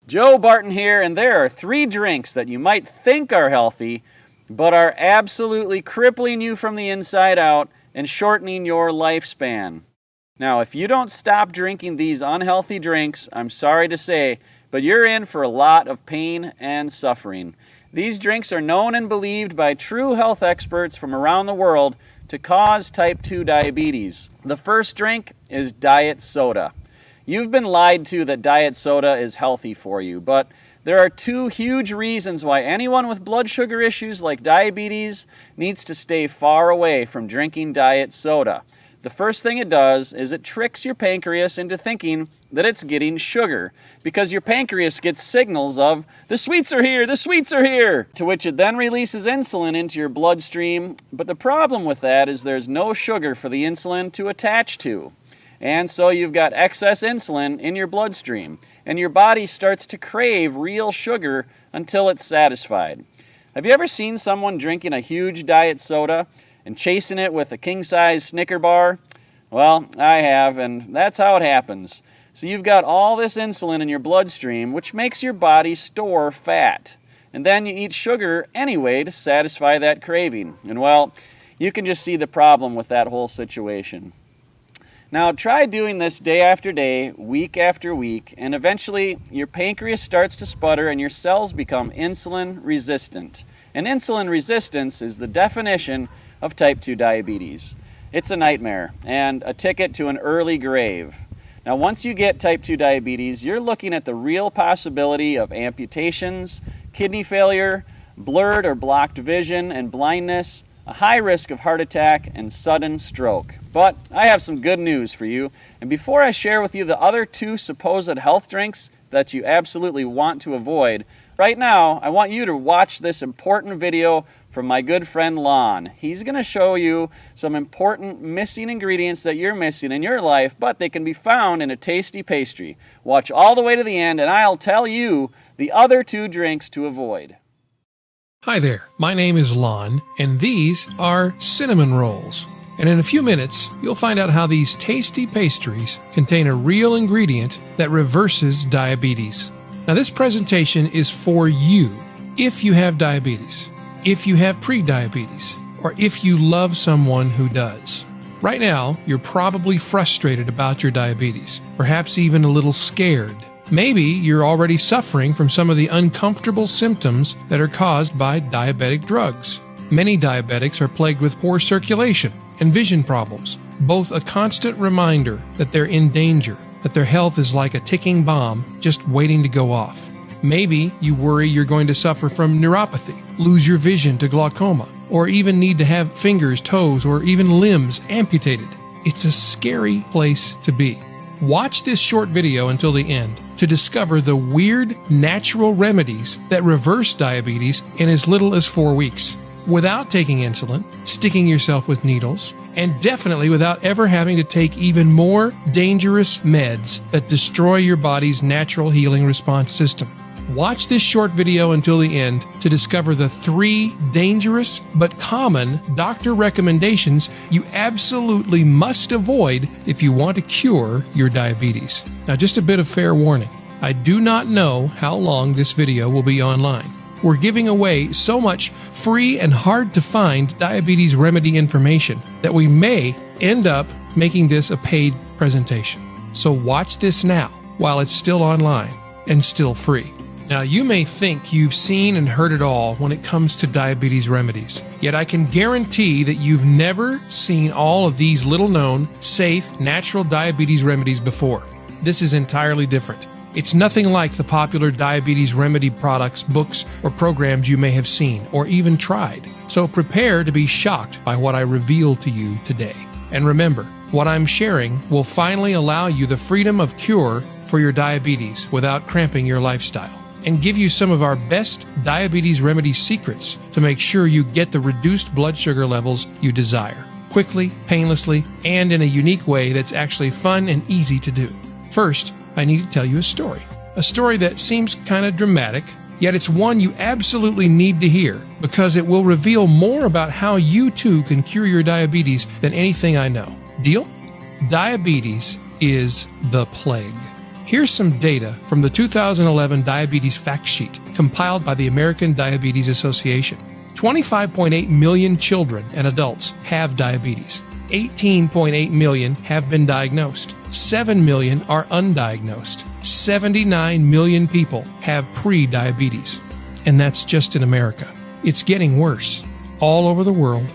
Joe Barton here, and there are 3 drinks that you might think are healthy, but are absolutely crippling you from the inside out and shortening your lifespan. Now, if you don't stop drinking these unhealthy drinks, I'm sorry to say, but you're in for a lot of pain and suffering. These drinks are known and believed by true health experts from around the world to cause type 2 diabetes. The first drink is diet soda. You've been lied to that diet soda is healthy for you, but there are 2 huge reasons why anyone with blood sugar issues like diabetes needs to stay far away from drinking diet soda. The first thing it does is it tricks your pancreas into thinking that it's getting sugar, because your pancreas gets signals of, the sweets are here, the sweets are here, to which it then releases insulin into your bloodstream. But the problem with that is there's no sugar for the insulin to attach to. And so you've got excess insulin in your bloodstream, and your body starts to crave real sugar until it's satisfied. Have you ever seen someone drinking a huge diet soda and chasing it with a king-size Snicker bar? Well, I have, and that's how it happens. So you've got all this insulin in your bloodstream, which makes your body store fat. And then you eat sugar anyway to satisfy that craving. And well, you can just see the problem with that whole situation. Now try doing this day after day, week after week, and eventually your pancreas starts to sputter and your cells become insulin resistant. And insulin resistance is the definition of type 2 diabetes. It's a nightmare and a ticket to an early grave. Now once you get type 2 diabetes, you're looking at the real possibility of amputations, kidney failure, blurred or blocked vision and blindness, a high risk of heart attack, and sudden stroke. But I have some good news for you, and before I share with you the other 2 supposed health drinks that you absolutely want to avoid, right now I want you to watch this important video from my good friend Lon. He's going to show you some important missing ingredients that you're missing in your life, but they can be found in a tasty pastry. Watch all the way to the end, and I'll tell you the other 2 drinks to avoid. Hi there, my name is Lon, and these are cinnamon rolls. And in a few minutes, you'll find out how these tasty pastries contain a real ingredient that reverses diabetes. Now this presentation is for you if you have diabetes, if you have prediabetes, or if you love someone who does. Right now, you're probably frustrated about your diabetes, perhaps even a little scared. Maybe you're already suffering from some of the uncomfortable symptoms that are caused by diabetic drugs. Many diabetics are plagued with poor circulation and vision problems, both a constant reminder that they're in danger, that their health is like a ticking bomb just waiting to go off. Maybe you worry you're going to suffer from neuropathy, lose your vision to glaucoma, or even need to have fingers, toes, or even limbs amputated. It's a scary place to be. Watch this short video until the end to discover the weird natural remedies that reverse diabetes in as little as 4 weeks, without taking insulin, sticking yourself with needles, and definitely without ever having to take even more dangerous meds that destroy your body's natural healing response system. Watch this short video until the end to discover the 3 dangerous but common doctor recommendations you absolutely must avoid if you want to cure your diabetes. Now, just a bit of fair warning. I do not know how long this video will be online. We're giving away so much free and hard to find diabetes remedy information that we may end up making this a paid presentation. So watch this now while it's still online and still free. Now, you may think you've seen and heard it all when it comes to diabetes remedies, yet I can guarantee that you've never seen all of these little-known, safe, natural diabetes remedies before. This is entirely different. It's nothing like the popular diabetes remedy products, books, or programs you may have seen or even tried. So prepare to be shocked by what I reveal to you today. And remember, what I'm sharing will finally allow you the freedom of cure for your diabetes without cramping your lifestyle, and give you some of our best diabetes remedy secrets to make sure you get the reduced blood sugar levels you desire, quickly, painlessly, and in a unique way that's actually fun and easy to do. First, I need to tell you a story that seems kind of dramatic, yet it's one you absolutely need to hear because it will reveal more about how you too can cure your diabetes than anything I know. Deal? Diabetes is the plague. Here's some data from the 2011 Diabetes Fact Sheet compiled by the American Diabetes Association. 25.8 million children and adults have diabetes. 18.8 million have been diagnosed. 7 million are undiagnosed. 79 million people have pre-diabetes. And that's just in America. It's getting worse all over the world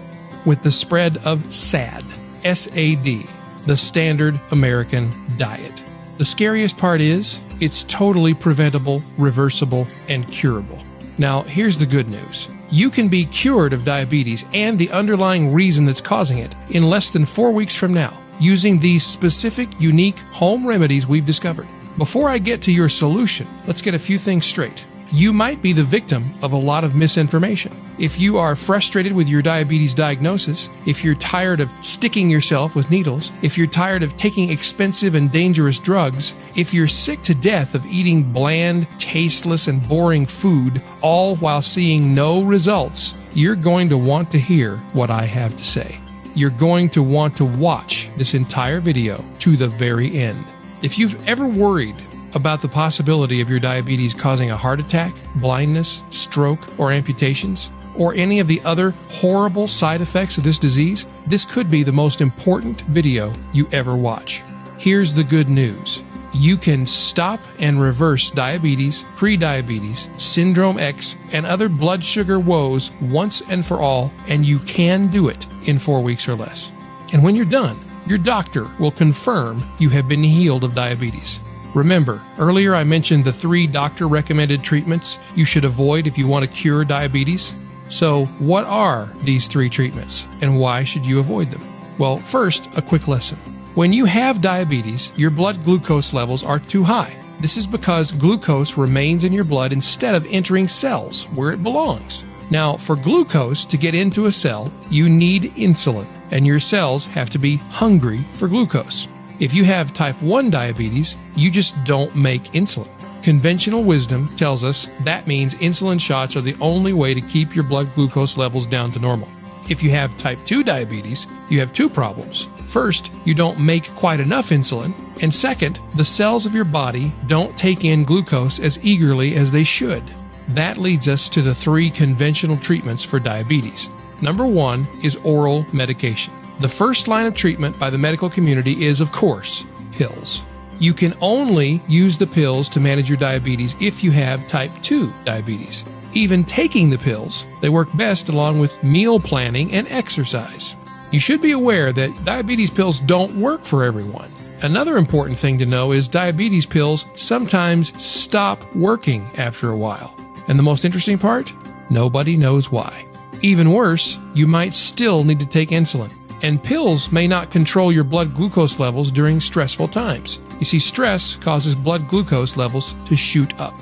with the spread of SAD, S-A-D, the standard American diet. The scariest part is it's totally preventable, reversible, and curable. Now, here's the good news. You can be cured of diabetes and the underlying reason that's causing it in less than 4 weeks from now using these specific, unique home remedies we've discovered. Before I get to your solution, let's get a few things straight. You might be the victim of a lot of misinformation. If you are frustrated with your diabetes diagnosis, if you're tired of sticking yourself with needles, if you're tired of taking expensive and dangerous drugs, if you're sick to death of eating bland, tasteless, and boring food, all while seeing no results, you're going to want to hear what I have to say. You're going to want to watch this entire video to the very end. If you've ever worried about the possibility of your diabetes causing a heart attack, blindness, stroke, or amputations, or any of the other horrible side effects of this disease, this could be the most important video you ever watch. Here's the good news. You can stop and reverse diabetes, prediabetes, syndrome X, and other blood sugar woes once and for all, and you can do it in 4 weeks or less. And when you're done, your doctor will confirm you have been healed of diabetes. Remember, earlier I mentioned the 3 doctor-recommended treatments you should avoid if you want to cure diabetes. So, what are these 3 treatments, and why should you avoid them? Well, first, a quick lesson. When you have diabetes, your blood glucose levels are too high. This is because glucose remains in your blood instead of entering cells where it belongs. Now, for glucose to get into a cell, you need insulin, and your cells have to be hungry for glucose. If you have type 1 diabetes, you just don't make insulin. Conventional wisdom tells us that means insulin shots are the only way to keep your blood glucose levels down to normal. If you have type 2 diabetes, you have 2 problems. First, you don't make quite enough insulin, and second, the cells of your body don't take in glucose as eagerly as they should. That leads us to the 3 conventional treatments for diabetes. Number 1 is oral medication. The first line of treatment by the medical community is, of course, pills. You can only use the pills to manage your diabetes if you have type 2 diabetes. Even taking the pills, they work best along with meal planning and exercise. You should be aware that diabetes pills don't work for everyone. Another important thing to know is diabetes pills sometimes stop working after a while. And the most interesting part? Nobody knows why. Even worse, you might still need to take insulin. And pills may not control your blood glucose levels during stressful times. You see, stress causes blood glucose levels to shoot up.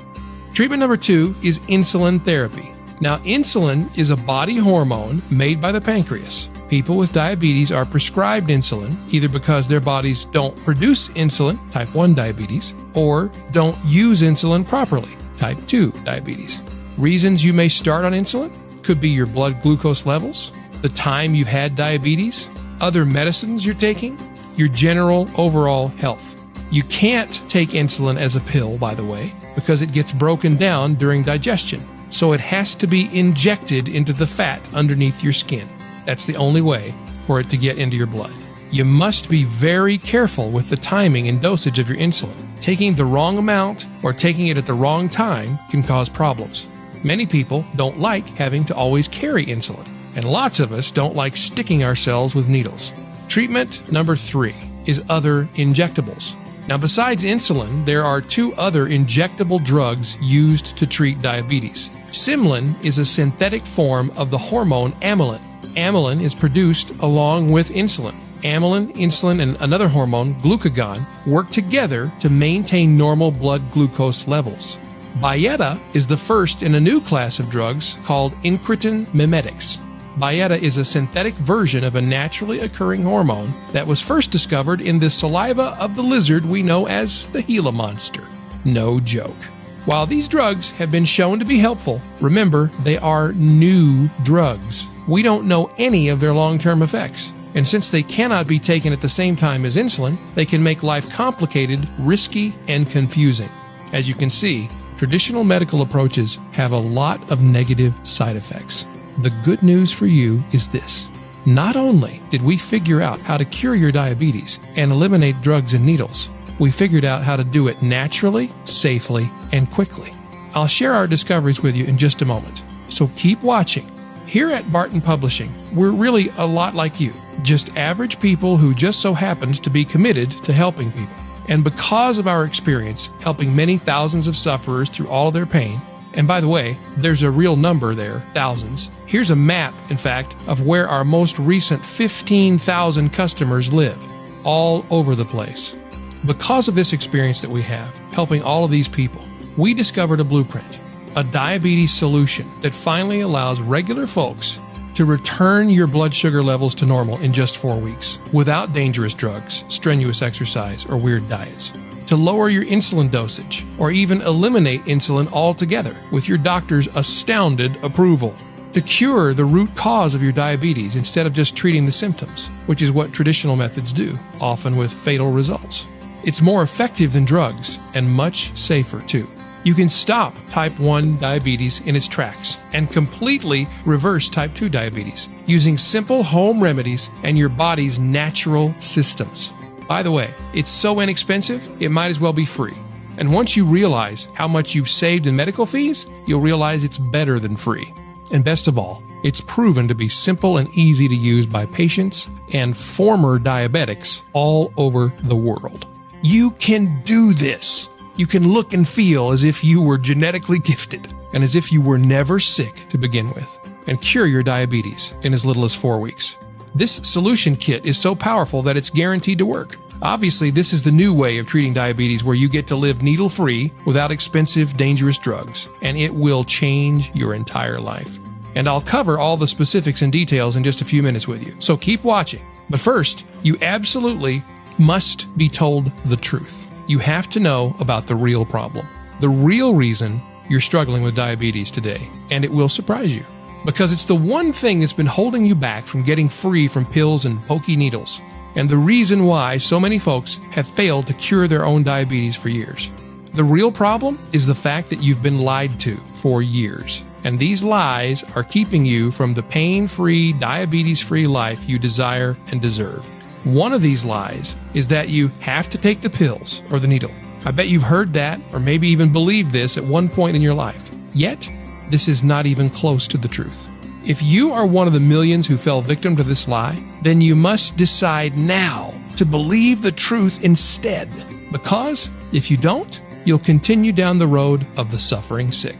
Treatment number 2 is insulin therapy. Now, insulin is a body hormone made by the pancreas. People with diabetes are prescribed insulin either because their bodies don't produce insulin, type 1 diabetes, or don't use insulin properly, type 2 diabetes. Reasons you may start on insulin could be your blood glucose levels, the time you've had diabetes, other medicines you're taking, your general overall health. You can't take insulin as a pill, by the way, because it gets broken down during digestion. So it has to be injected into the fat underneath your skin. That's the only way for it to get into your blood. You must be very careful with the timing and dosage of your insulin. Taking the wrong amount or taking it at the wrong time can cause problems. Many people don't like having to always carry insulin, and lots of us don't like sticking ourselves with needles. Treatment number 3 is other injectables. Now, besides insulin, there are 2 other injectable drugs used to treat diabetes. Symlin is a synthetic form of the hormone amylin. Amylin is produced along with insulin. Amylin, insulin, and another hormone, glucagon, work together to maintain normal blood glucose levels. Byetta is the first in a new class of drugs called incretin mimetics. Byetta is a synthetic version of a naturally occurring hormone that was first discovered in the saliva of the lizard we know as the Gila monster. No joke. While these drugs have been shown to be helpful, remember, they are new drugs. We don't know any of their long-term effects. And since they cannot be taken at the same time as insulin, they can make life complicated, risky, and confusing. As you can see, traditional medical approaches have a lot of negative side effects. The good news for you is this. Not only did we figure out how to cure your diabetes and eliminate drugs and needles, we figured out how to do it naturally, safely, and quickly. I'll share our discoveries with you in just a moment, so keep watching. Here at Barton Publishing, we're really a lot like you, just average people who just so happened to be committed to helping people. And because of our experience helping many thousands of sufferers through all of their pain, and by the way, there's a real number there, thousands. Here's a map, in fact, of where our most recent 15,000 customers live, all over the place. Because of this experience that we have, helping all of these people, we discovered a blueprint, a diabetes solution that finally allows regular folks to return your blood sugar levels to normal in just 4 weeks, without dangerous drugs, strenuous exercise, or weird diets. To lower your insulin dosage, or even eliminate insulin altogether with your doctor's astounded approval. To cure the root cause of your diabetes instead of just treating the symptoms, which is what traditional methods do, often with fatal results. It's more effective than drugs, and much safer too. You can stop type 1 diabetes in its tracks and completely reverse type 2 diabetes using simple home remedies and your body's natural systems. By the way, it's so inexpensive, it might as well be free. And once you realize how much you've saved in medical fees, you'll realize it's better than free. And best of all, it's proven to be simple and easy to use by patients and former diabetics all over the world. You can do this. You can look and feel as if you were genetically gifted and as if you were never sick to begin with, and cure your diabetes in as little as 4 weeks. This solution kit is so powerful that it's guaranteed to work. Obviously, this is the new way of treating diabetes where you get to live needle-free without expensive, dangerous drugs, and it will change your entire life. And I'll cover all the specifics and details in just a few minutes with you, so keep watching. But first, you absolutely must be told the truth. You have to know about the real problem, the real reason you're struggling with diabetes today, and it will surprise you. Because it's the one thing that's been holding you back from getting free from pills and pokey needles, and the reason why so many folks have failed to cure their own diabetes for years. The real problem is the fact that you've been lied to for years, and these lies are keeping you from the pain-free, diabetes-free life you desire and deserve. One of these lies is that you have to take the pills or the needle. I bet you've heard that, or maybe even believed this at one point in your life. Yet, this is not even close to the truth. If you are one of the millions who fell victim to this lie, then you must decide now to believe the truth instead. Because if you don't, you'll continue down the road of the suffering sick.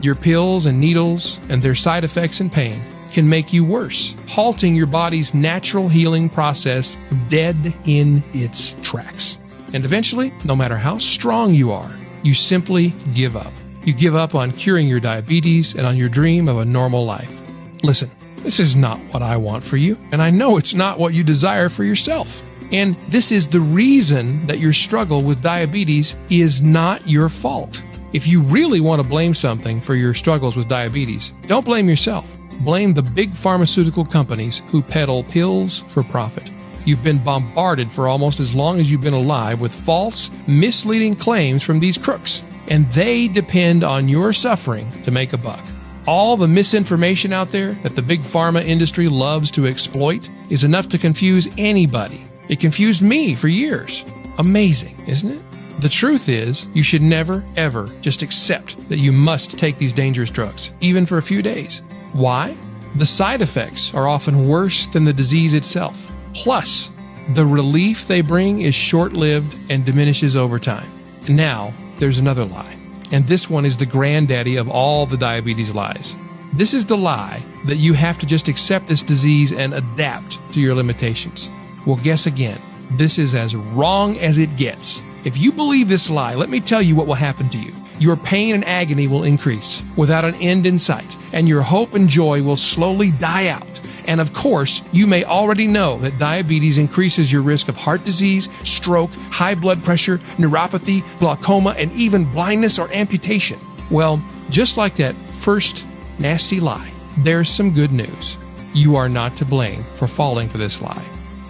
Your pills and needles and their side effects and pain can make you worse, halting your body's natural healing process dead in its tracks. And eventually, no matter how strong you are, you simply give up. You give up on curing your diabetes and on your dream of a normal life. Listen, this is not what I want for you, and I know it's not what you desire for yourself. And this is the reason that your struggle with diabetes is not your fault. If you really want to blame something for your struggles with diabetes, don't blame yourself. Blame the big pharmaceutical companies who peddle pills for profit. You've been bombarded for almost as long as you've been alive with false, misleading claims from these crooks, and they depend on your suffering to make a buck. All the misinformation out there that the big pharma industry loves to exploit is enough to confuse anybody. It confused me for years. Amazing, isn't it? The truth is, you should never, ever just accept that you must take these dangerous drugs, even for a few days. Why? The side effects are often worse than the disease itself. Plus, the relief they bring is short-lived and diminishes over time. Now, there's another lie. And this one is the granddaddy of all the diabetes lies. This is the lie that you have to just accept this disease and adapt to your limitations. Well, guess again. This is as wrong as it gets. If you believe this lie, let me tell you what will happen to you. Your pain and agony will increase without an end in sight, and your hope and joy will slowly die out. And of course, you may already know that diabetes increases your risk of heart disease, stroke, high blood pressure, neuropathy, glaucoma, and even blindness or amputation. Well, just like that first nasty lie, there's some good news. You are not to blame for falling for this lie.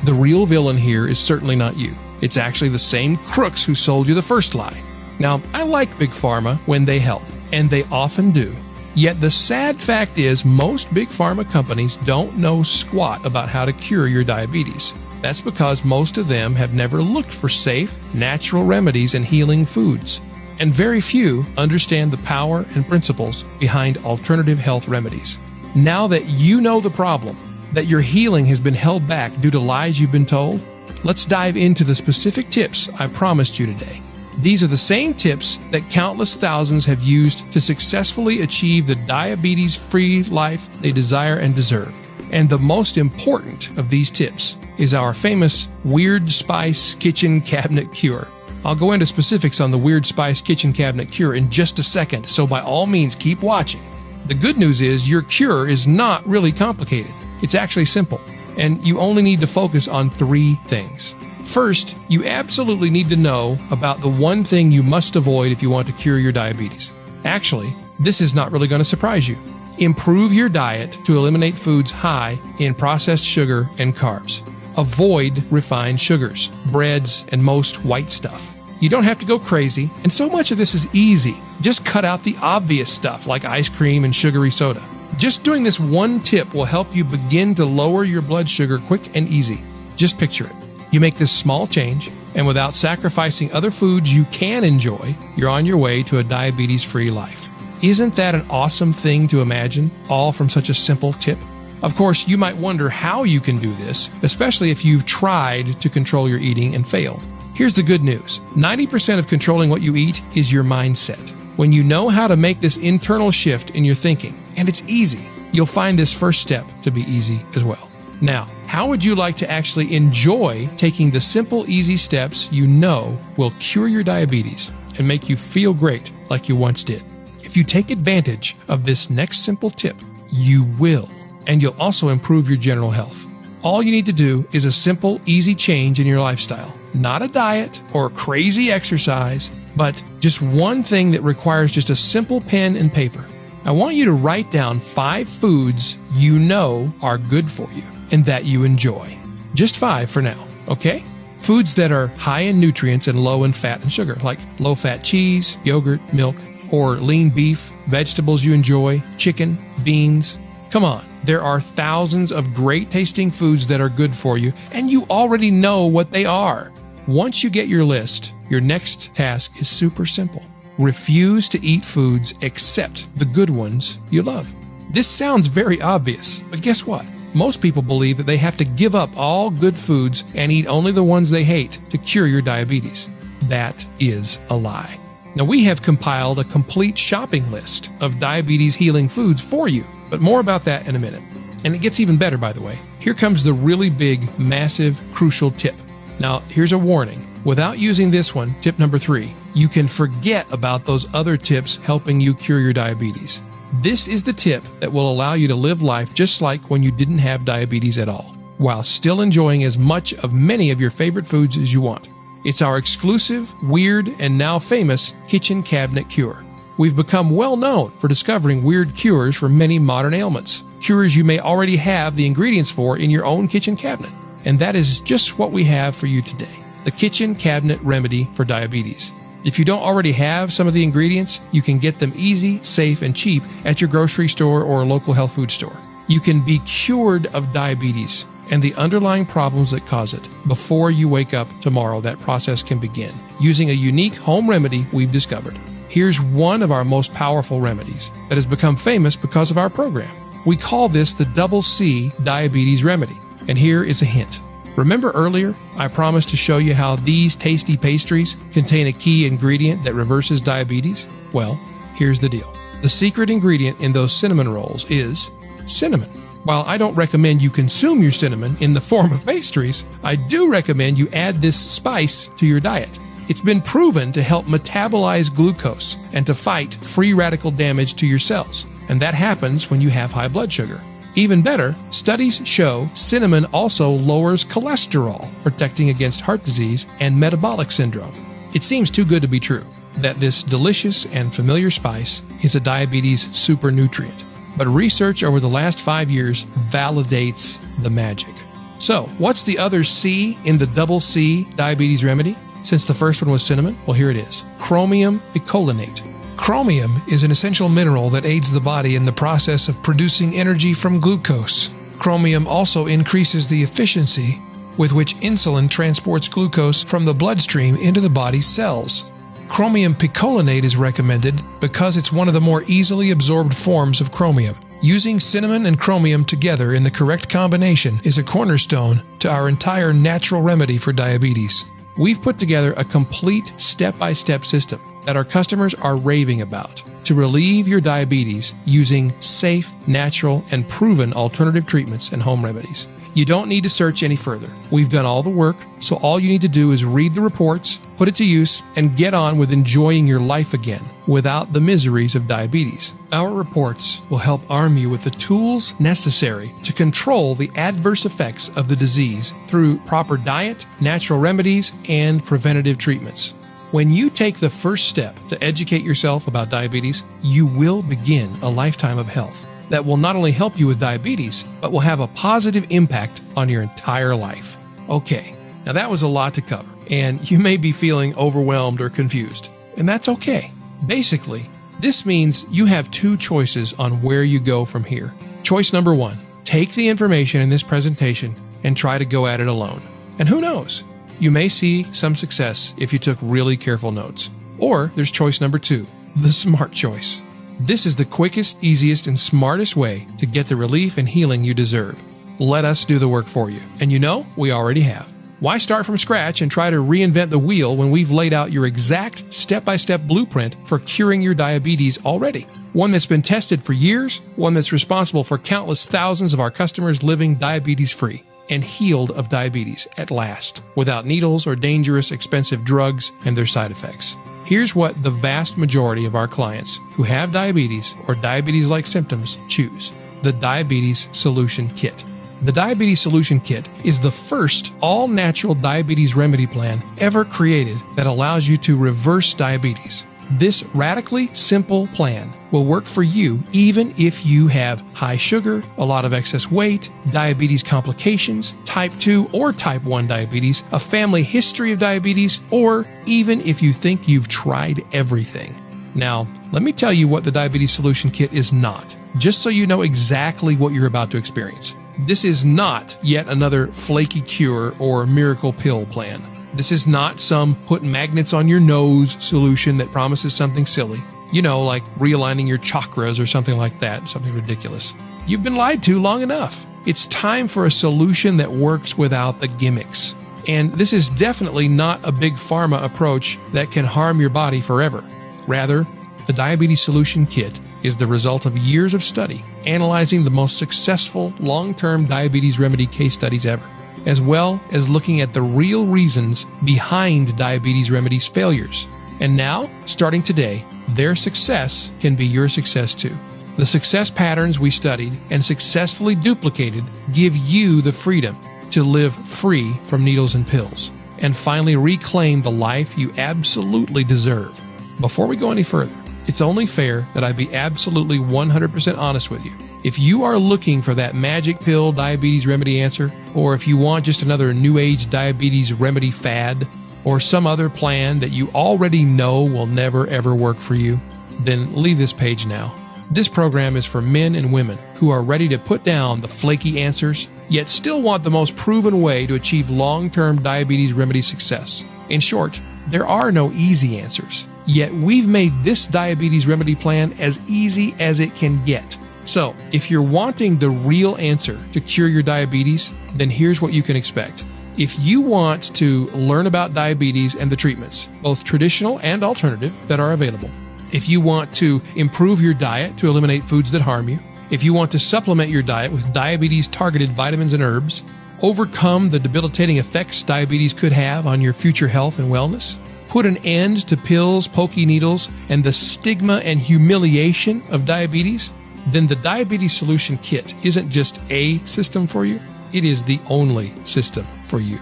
The real villain here is certainly not you. It's actually the same crooks who sold you the first lie. Now, I like Big Pharma when they help, and they often do. Yet the sad fact is most Big Pharma companies don't know squat about how to cure your diabetes. That's because most of them have never looked for safe, natural remedies and healing foods. And very few understand the power and principles behind alternative health remedies. Now that you know the problem, that your healing has been held back due to lies you've been told, let's dive into the specific tips I promised you today. These are the same tips that countless thousands have used to successfully achieve the diabetes-free life they desire and deserve. And the most important of these tips is our famous Weird Spice Kitchen Cabinet Cure. I'll go into specifics on the Weird Spice Kitchen Cabinet Cure in just a second, so by all means keep watching. The good news is your cure is not really complicated. It's actually simple, and you only need to focus on 3 things. First, you absolutely need to know about the one thing you must avoid if you want to cure your diabetes. Actually, this is not really going to surprise you. Improve your diet to eliminate foods high in processed sugar and carbs. Avoid refined sugars, breads, and most white stuff. You don't have to go crazy, and so much of this is easy. Just cut out the obvious stuff like ice cream and sugary soda. Just doing this one tip will help you begin to lower your blood sugar quick and easy. Just picture it. You make this small change, and without sacrificing other foods you can enjoy, you're on your way to a diabetes-free life. Isn't that an awesome thing to imagine, all from such a simple tip? Of course, you might wonder how you can do this, especially if you've tried to control your eating and failed. Here's the good news. 90% of controlling what you eat is your mindset. When you know how to make this internal shift in your thinking, and it's easy, you'll find this first step to be easy as well. Now, how would you like to actually enjoy taking the simple, easy steps you know will cure your diabetes and make you feel great like you once did? If you take advantage of this next simple tip, you will, and you'll also improve your general health. All you need to do is a simple, easy change in your lifestyle. Not a diet or crazy exercise, but just one thing that requires just a simple pen and paper. I want you to write down 5 foods you know are good for you and that you enjoy. Just 5 for now, okay? Foods that are high in nutrients and low in fat and sugar, like low-fat cheese, yogurt, milk, or lean beef, vegetables you enjoy, chicken, beans. Come on, there are thousands of great-tasting foods that are good for you, and you already know what they are. Once you get your list, your next task is super simple. Refuse to eat foods except the good ones you love. This sounds very obvious, but guess what? Most people believe that they have to give up all good foods and eat only the ones they hate to cure your diabetes. That is a lie. Now, we have compiled a complete shopping list of diabetes healing foods for you, but more about that in a minute. And it gets even better, by the way. Here comes the really big, massive, crucial tip. Now, here's a warning. Without using this one, tip number 3, you can forget about those other tips helping you cure your diabetes. This is the tip that will allow you to live life just like when you didn't have diabetes at all, while still enjoying as much of many of your favorite foods as you want. It's our exclusive, weird, and now famous kitchen cabinet cure. We've become well known for discovering weird cures for many modern ailments, cures you may already have the ingredients for in your own kitchen cabinet. And that is just what we have for you today, the kitchen cabinet remedy for diabetes. If you don't already have some of the ingredients, you can get them easy, safe, and cheap at your grocery store or local health food store. You can be cured of diabetes and the underlying problems that cause it before you wake up tomorrow. That process can begin using a unique home remedy we've discovered. Here's one of our most powerful remedies that has become famous because of our program. We call this the Double C Diabetes Remedy. And here is a hint. Remember earlier, I promised to show you how these tasty pastries contain a key ingredient that reverses diabetes? Well, here's the deal. The secret ingredient in those cinnamon rolls is cinnamon. While I don't recommend you consume your cinnamon in the form of pastries, I do recommend you add this spice to your diet. It's been proven to help metabolize glucose and to fight free radical damage to your cells. And that happens when you have high blood sugar. Even better, studies show cinnamon also lowers cholesterol, protecting against heart disease and metabolic syndrome. It seems too good to be true that this delicious and familiar spice is a diabetes super nutrient. But research over the last 5 years validates the magic. So, what's the other C in the double C diabetes remedy? Since the first one was cinnamon, well, here it is. Chromium picolinate. Chromium is an essential mineral that aids the body in the process of producing energy from glucose. Chromium also increases the efficiency with which insulin transports glucose from the bloodstream into the body's cells. Chromium picolinate is recommended because it's one of the more easily absorbed forms of chromium. Using cinnamon and chromium together in the correct combination is a cornerstone to our entire natural remedy for diabetes. We've put together a complete step-by-step system that our customers are raving about to relieve your diabetes using safe, natural, and proven alternative treatments and home remedies. You don't need to search any further. We've done all the work, so all you need to do is read the reports, put it to use, and get on with enjoying your life again without the miseries of diabetes. Our reports will help arm you with the tools necessary to control the adverse effects of the disease through proper diet, natural remedies, and preventative treatments. When you take the first step to educate yourself about diabetes, you will begin a lifetime of health that will not only help you with diabetes, but will have a positive impact on your entire life. Okay, now that was a lot to cover, and you may be feeling overwhelmed or confused, and that's okay. Basically, this means you have two choices on where you go from here. Choice number one, take the information in this presentation and try to go at it alone. And who knows? You may see some success if you took really careful notes. Or there's choice number two, the smart choice. This is the quickest, easiest, and smartest way to get the relief and healing you deserve. Let us do the work for you. And you know, we already have. Why start from scratch and try to reinvent the wheel when we've laid out your exact step-by-step blueprint for curing your diabetes already? One that's been tested for years, one that's responsible for countless thousands of our customers living diabetes-free and healed of diabetes at last, without needles or dangerous, expensive drugs and their side effects. Here's what the vast majority of our clients who have diabetes or diabetes-like symptoms choose: the Diabetes Solution Kit. The Diabetes Solution Kit is the first all-natural diabetes remedy plan ever created that allows you to reverse diabetes. This radically simple plan will work for you even if you have high sugar, a lot of excess weight, diabetes complications, type 2 or type 1 diabetes, a family history of diabetes, or even if you think you've tried everything. Now, let me tell you what the Diabetes Solution Kit is not, just so you know exactly what you're about to experience. This is not yet another flaky cure or miracle pill plan. This is not some put magnets on your nose solution that promises something silly. You know, like realigning your chakras or something like that, something ridiculous. You've been lied to long enough. It's time for a solution that works without the gimmicks. And this is definitely not a big pharma approach that can harm your body forever. Rather, the Diabetes Solution Kit is the result of years of study analyzing the most successful long-term diabetes remedy case studies ever, as well as looking at the real reasons behind diabetes remedies failures. And now, starting today, their success can be your success too. The success patterns we studied and successfully duplicated give you the freedom to live free from needles and pills and finally reclaim the life you absolutely deserve. Before we go any further, it's only fair that I be absolutely 100% honest with you. If you are looking for that magic pill diabetes remedy answer, or if you want just another new age diabetes remedy fad, or some other plan that you already know will never ever work for you, then leave this page now. This program is for men and women who are ready to put down the flaky answers, yet still want the most proven way to achieve long-term diabetes remedy success. In short, there are no easy answers, yet we've made this diabetes remedy plan as easy as it can get. So, if you're wanting the real answer to cure your diabetes, then here's what you can expect. If you want to learn about diabetes and the treatments, both traditional and alternative, that are available, if you want to improve your diet to eliminate foods that harm you, if you want to supplement your diet with diabetes-targeted vitamins and herbs, overcome the debilitating effects diabetes could have on your future health and wellness, put an end to pills, pokey needles, and the stigma and humiliation of diabetes, then the Diabetes Solution Kit isn't just a system for you, it is the only system for you.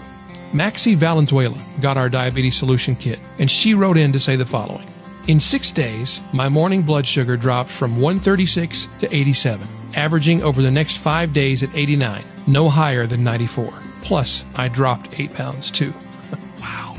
Maxie Valenzuela got our Diabetes Solution Kit, and she wrote in to say the following. In 6 days, my morning blood sugar dropped from 136 to 87, averaging over the next 5 days at 89, no higher than 94. Plus, I dropped 8 pounds too. Wow.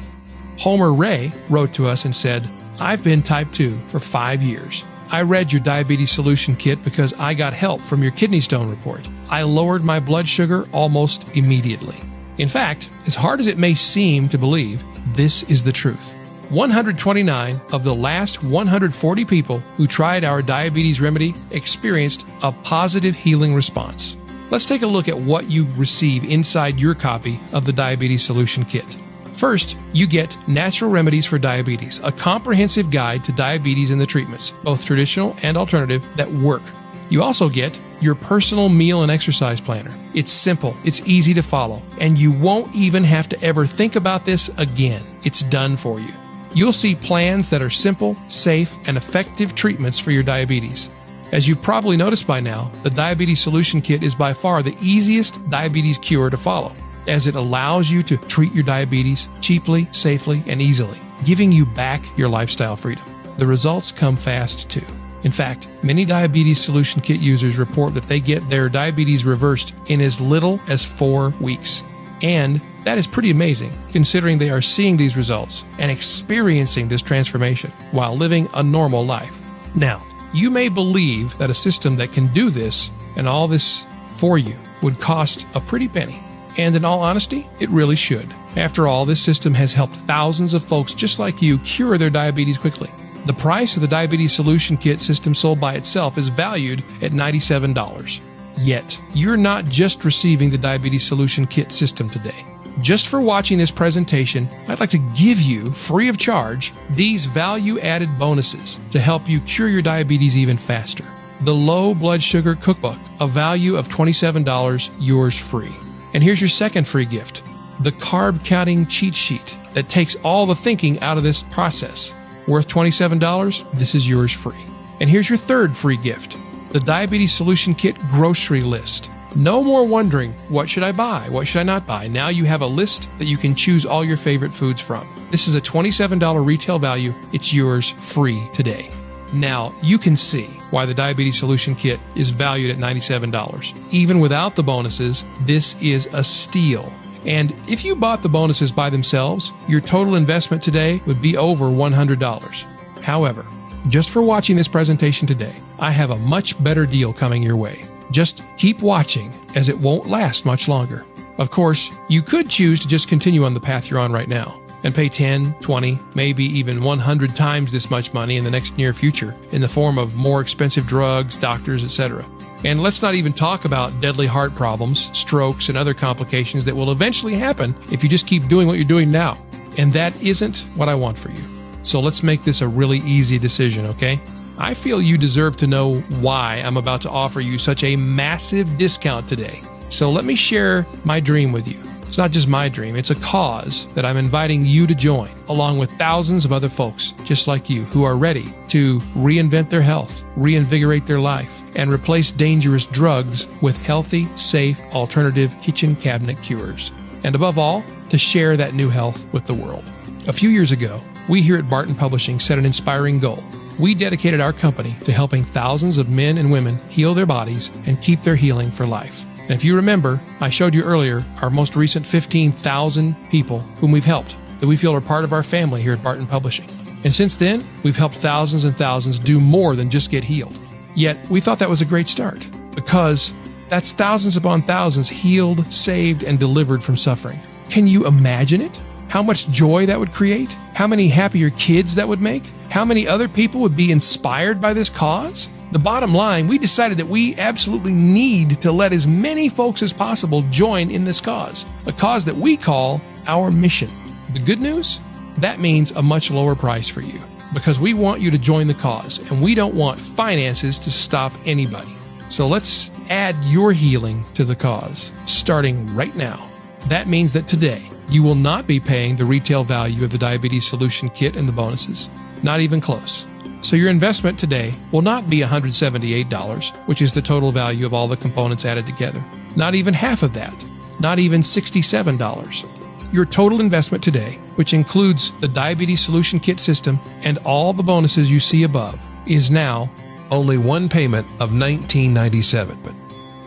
Homer Ray wrote to us and said, I've been type 2 for 5 years. I read your diabetes solution kit because I got help from your kidney stone report. I lowered my blood sugar almost immediately. In fact, as hard as it may seem to believe, this is the truth. 129 of the last 140 people who tried our diabetes remedy experienced a positive healing response. Let's take a look at what you receive inside your copy of the Diabetes Solution Kit. First, you get Natural Remedies for Diabetes, a comprehensive guide to diabetes and the treatments, both traditional and alternative, that work. You also get your personal meal and exercise planner. It's simple, it's easy to follow, and you won't even have to ever think about this again. It's done for you. You'll see plans that are simple, safe, and effective treatments for your diabetes. As you've probably noticed by now, the Diabetes Solution Kit is by far the easiest diabetes cure to follow, as it allows you to treat your diabetes cheaply, safely, and easily, giving you back your lifestyle freedom. The results come fast, too. In fact, many Diabetes Solution Kit users report that they get their diabetes reversed in as little as 4 weeks. And that is pretty amazing, considering they are seeing these results and experiencing this transformation while living a normal life. Now, you may believe that a system that can do this and all this for you would cost a pretty penny. And in all honesty, it really should. After all, this system has helped thousands of folks just like you cure their diabetes quickly. The price of the Diabetes Solution Kit system sold by itself is valued at $97. Yet, you're not just receiving the Diabetes Solution Kit system today. Just for watching this presentation, I'd like to give you, free of charge, these value-added bonuses to help you cure your diabetes even faster. The Low Blood Sugar Cookbook, a value of $27, yours free. And here's your second free gift, the Carb Counting Cheat Sheet that takes all the thinking out of this process. Worth $27, this is yours free. And here's your third free gift, the Diabetes Solution Kit Grocery List. No more wondering, what should I buy? What should I not buy? Now you have a list that you can choose all your favorite foods from. This is a $27 retail value. It's yours free today. Now, you can see why the Diabetes Solution Kit is valued at $97. Even without the bonuses, this is a steal. And if you bought the bonuses by themselves, your total investment today would be over $100. However, just for watching this presentation today, I have a much better deal coming your way. Just keep watching, as it won't last much longer. Of course, you could choose to just continue on the path you're on right now and pay 10, 20, maybe even 100 times this much money in the next near future in the form of more expensive drugs, doctors, etc. And let's not even talk about deadly heart problems, strokes, and other complications that will eventually happen if you just keep doing what you're doing now. And that isn't what I want for you. So let's make this a really easy decision, okay? I feel you deserve to know why I'm about to offer you such a massive discount today. So let me share my dream with you. It's not just my dream, it's a cause that I'm inviting you to join, along with thousands of other folks just like you who are ready to reinvent their health, reinvigorate their life, and replace dangerous drugs with healthy, safe, alternative kitchen cabinet cures. And above all, to share that new health with the world. A few years ago, we here at Barton Publishing set an inspiring goal. We dedicated our company to helping thousands of men and women heal their bodies and keep their healing for life. And if you remember, I showed you earlier our most recent 15,000 people whom we've helped, that we feel are part of our family here at Barton Publishing. And since then, we've helped thousands and thousands do more than just get healed. Yet, we thought that was a great start, because that's thousands upon thousands healed, saved, and delivered from suffering. Can you imagine it? How much joy that would create? How many happier kids that would make? How many other people would be inspired by this cause? The bottom line, we decided that we absolutely need to let as many folks as possible join in this cause, a cause that we call our mission. The good news? That means a much lower price for you, because we want you to join the cause, and we don't want finances to stop anybody. So let's add your healing to the cause, starting right now. That means that today, you will not be paying the retail value of the Diabetes Solution Kit and the bonuses. Not even close. So your investment today will not be $178, which is the total value of all the components added together. Not even half of that. Not even $67. Your total investment today, which includes the Diabetes Solution Kit system and all the bonuses you see above, is now only one payment of $19.97.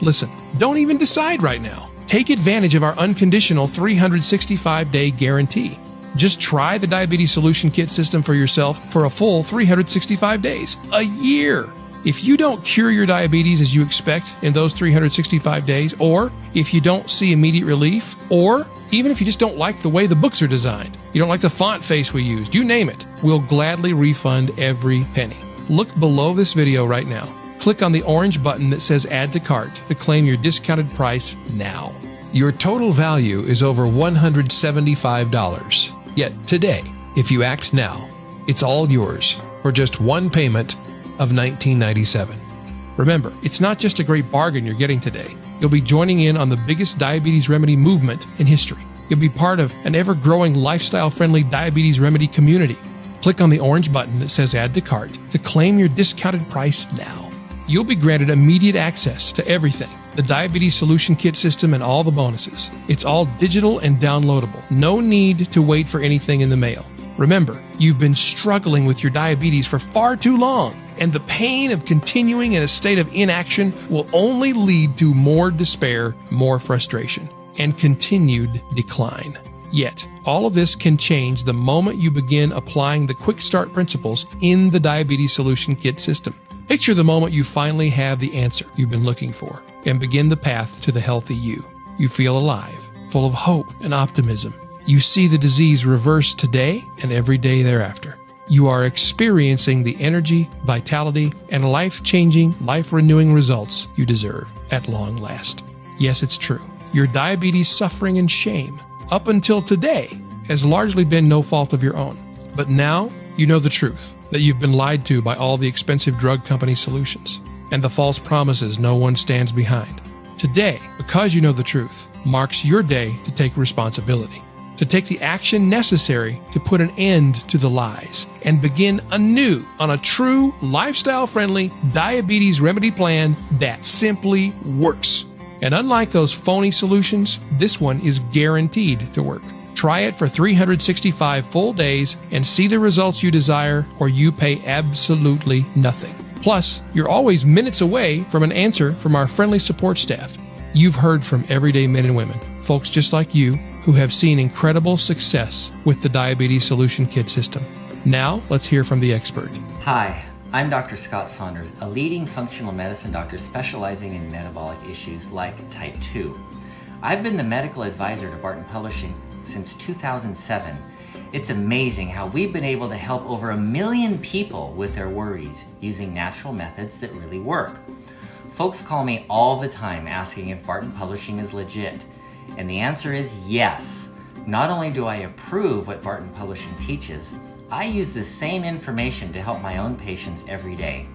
Listen, don't even decide right now. Take advantage of our unconditional 365-day guarantee. Just try the Diabetes Solution Kit system for yourself for a full 365 days, a year. If you don't cure your diabetes as you expect in those 365 days, or if you don't see immediate relief, or even if you just don't like the way the books are designed, you don't like the font face we used, you name it, we'll gladly refund every penny. Look below this video right now. Click on the orange button that says Add to Cart to claim your discounted price now. Your total value is over $175. Yet today, if you act now, it's all yours for just one payment of $19.97. Remember, it's not just a great bargain you're getting today. You'll be joining in on the biggest diabetes remedy movement in history. You'll be part of an ever-growing lifestyle-friendly diabetes remedy community. Click on the orange button that says Add to Cart to claim your discounted price now. You'll be granted immediate access to everything, the Diabetes Solution Kit system and all the bonuses. It's all digital and downloadable. No need to wait for anything in the mail. Remember, you've been struggling with your diabetes for far too long, and the pain of continuing in a state of inaction will only lead to more despair, more frustration, and continued decline. Yet, all of this can change the moment you begin applying the Quick Start principles in the Diabetes Solution Kit system. Picture the moment you finally have the answer you've been looking for and begin the path to the healthy you. You feel alive, full of hope and optimism. You see the disease reverse today and every day thereafter. You are experiencing the energy, vitality, and life-changing, life-renewing results you deserve at long last. Yes, it's true. Your diabetes suffering and shame, up until today, has largely been no fault of your own. But now, you know the truth, that you've been lied to by all the expensive drug company solutions and the false promises no one stands behind. Today, because you know the truth, marks your day to take responsibility, to take the action necessary to put an end to the lies and begin anew on a true lifestyle-friendly diabetes remedy plan that simply works. And unlike those phony solutions, this one is guaranteed to work. Try it for 365 full days and see the results you desire, or you pay absolutely nothing. Plus, you're always minutes away from an answer from our friendly support staff. You've heard from everyday men and women, folks just like you, who have seen incredible success with the Diabetes Solution Kit system. Now, let's hear from the expert. Hi, I'm Dr. Scott Saunders, a leading functional medicine doctor specializing in metabolic issues like type 2. I've been the medical advisor to Barton Publishing since 2007. It's amazing how we've been able to help over 1 million people with their worries using natural methods that really work. Folks call me all the time asking if Barton Publishing is legit, and the answer is yes. Not only do I approve what Barton Publishing teaches, I use the same information to help my own patients every day.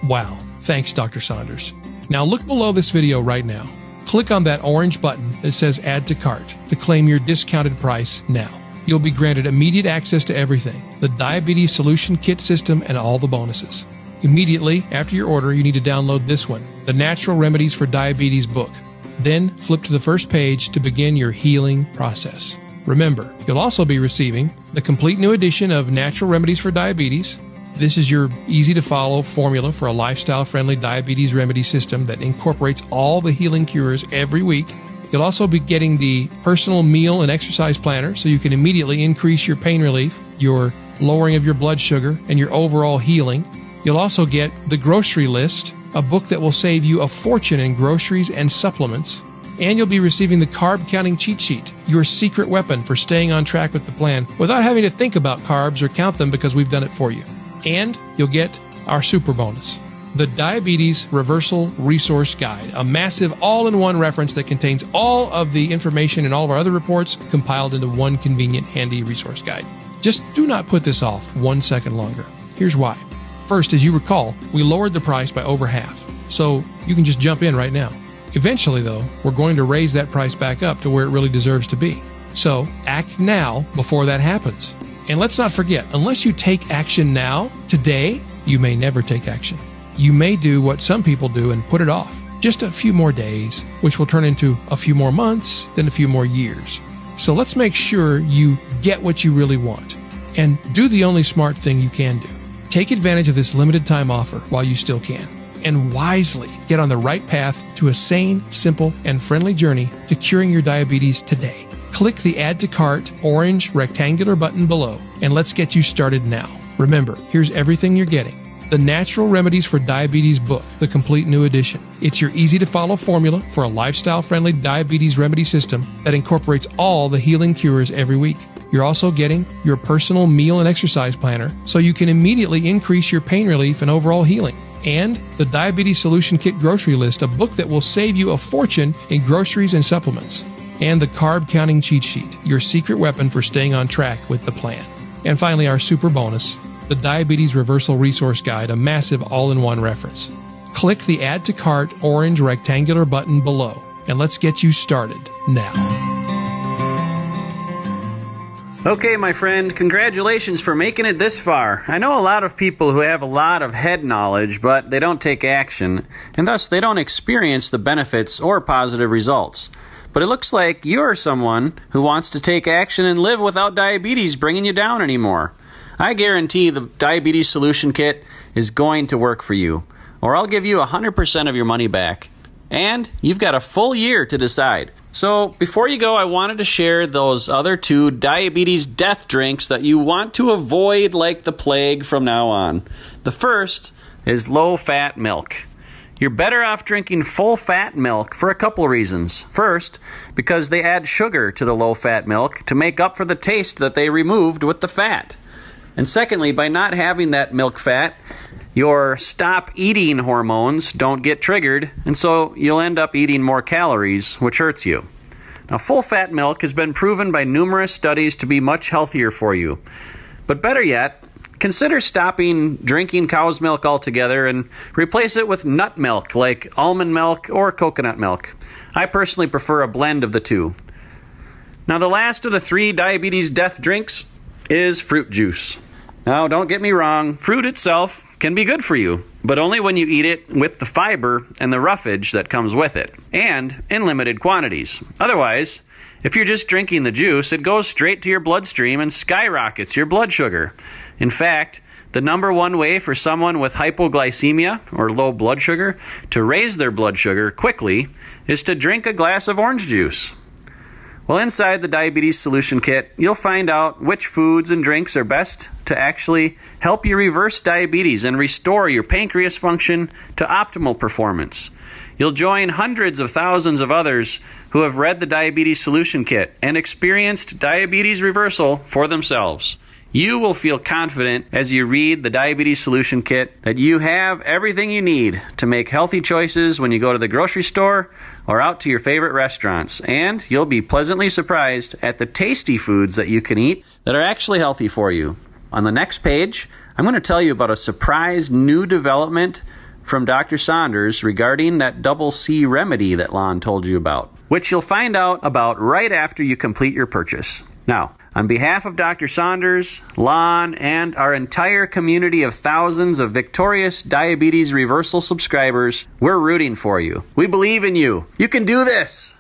Wow, thanks Dr. Saunders. Now look below this video right now. Click on that orange button that says Add to Cart to claim your discounted price now. You'll be granted immediate access to everything, the Diabetes Solution Kit system and all the bonuses. Immediately after your order, you need to download this one, the Natural Remedies for Diabetes book. Then flip to the first page to begin your healing process. Remember, you'll also be receiving the complete new edition of Natural Remedies for Diabetes. This is your easy-to-follow formula for a lifestyle-friendly diabetes remedy system that incorporates all the healing cures every week. You'll also be getting the personal meal and exercise planner so you can immediately increase your pain relief, your lowering of your blood sugar, and your overall healing. You'll also get the grocery list, a book that will save you a fortune in groceries and supplements. And you'll be receiving the carb counting cheat sheet, your secret weapon for staying on track with the plan without having to think about carbs or count them because we've done it for you. And you'll get our super bonus, the Diabetes Reversal Resource Guide, a massive all-in-one reference that contains all of the information and all of our other reports compiled into one convenient, handy resource guide. Just do not put this off 1 second longer. Here's why. First, as you recall, we lowered the price by over half, so you can just jump in right now. Eventually, though, we're going to raise that price back up to where it really deserves to be. So act now before that happens. And let's not forget, unless you take action now, today, you may never take action. You may do what some people do and put it off. Just a few more days, which will turn into a few more months, then a few more years. So let's make sure you get what you really want. And do the only smart thing you can do. Take advantage of this limited time offer while you still can. and wisely get on the right path to a sane, simple, and friendly journey to curing your diabetes today. Click the Add to Cart orange rectangular button below, and let's get you started now. Remember, here's everything you're getting. The Natural Remedies for Diabetes book, the complete new edition. It's your easy-to-follow formula for a lifestyle-friendly diabetes remedy system that incorporates all the healing cures every week. You're also getting your personal meal and exercise planner so you can immediately increase your pain relief and overall healing. And the Diabetes Solution Kit Grocery List, a book that will save you a fortune in groceries and supplements. And the Carb Counting Cheat Sheet, your secret weapon for staying on track with the plan. And finally, our super bonus, the Diabetes Reversal Resource Guide, a massive all-in-one reference. Click the Add to Cart orange rectangular button below, and let's get you started now. Okay, my friend, congratulations for making it this far. I know a lot of people who have a lot of head knowledge, but they don't take action, and thus they don't experience the benefits or positive results. But it looks like you're someone who wants to take action and live without diabetes bringing you down anymore. I guarantee the Diabetes Solution Kit is going to work for you, or I'll give you 100% of your money back. And you've got a full year to decide. So before you go, I wanted to share those other 2 diabetes death drinks that you want to avoid like the plague from now on. The first is low-fat milk. You're better off drinking full-fat milk for a couple reasons. First, because they add sugar to the low-fat milk to make up for the taste that they removed with the fat. And secondly, by not having that milk fat, your stop eating hormones don't get triggered, and so you'll end up eating more calories, which hurts you. Now, full-fat milk has been proven by numerous studies to be much healthier for you. But better yet, consider stopping drinking cow's milk altogether and replace it with nut milk like almond milk or coconut milk. I personally prefer a blend of the two. Now, the last of the 3 diabetes death drinks is fruit juice. Now, don't get me wrong, fruit itself can be good for you, but only when you eat it with the fiber and the roughage that comes with it, and in limited quantities. Otherwise, if you're just drinking the juice, it goes straight to your bloodstream and skyrockets your blood sugar. In fact, the number one way for someone with hypoglycemia, or low blood sugar, to raise their blood sugar quickly is to drink a glass of orange juice. Well, inside the Diabetes Solution Kit, you'll find out which foods and drinks are best to actually help you reverse diabetes and restore your pancreas function to optimal performance. You'll join hundreds of thousands of others who have read the Diabetes Solution Kit and experienced diabetes reversal for themselves. You will feel confident as you read the Diabetes Solution Kit that you have everything you need to make healthy choices when you go to the grocery store or out to your favorite restaurants. And you'll be pleasantly surprised at the tasty foods that you can eat that are actually healthy for you. On the next page, I'm going to tell you about a surprise new development from Dr. Saunders regarding that double C remedy that Lon told you about, which you'll find out about right after you complete your purchase. Now, on behalf of Dr. Saunders, Lon, and our entire community of thousands of victorious diabetes reversal subscribers, we're rooting for you. We believe in you. You can do this.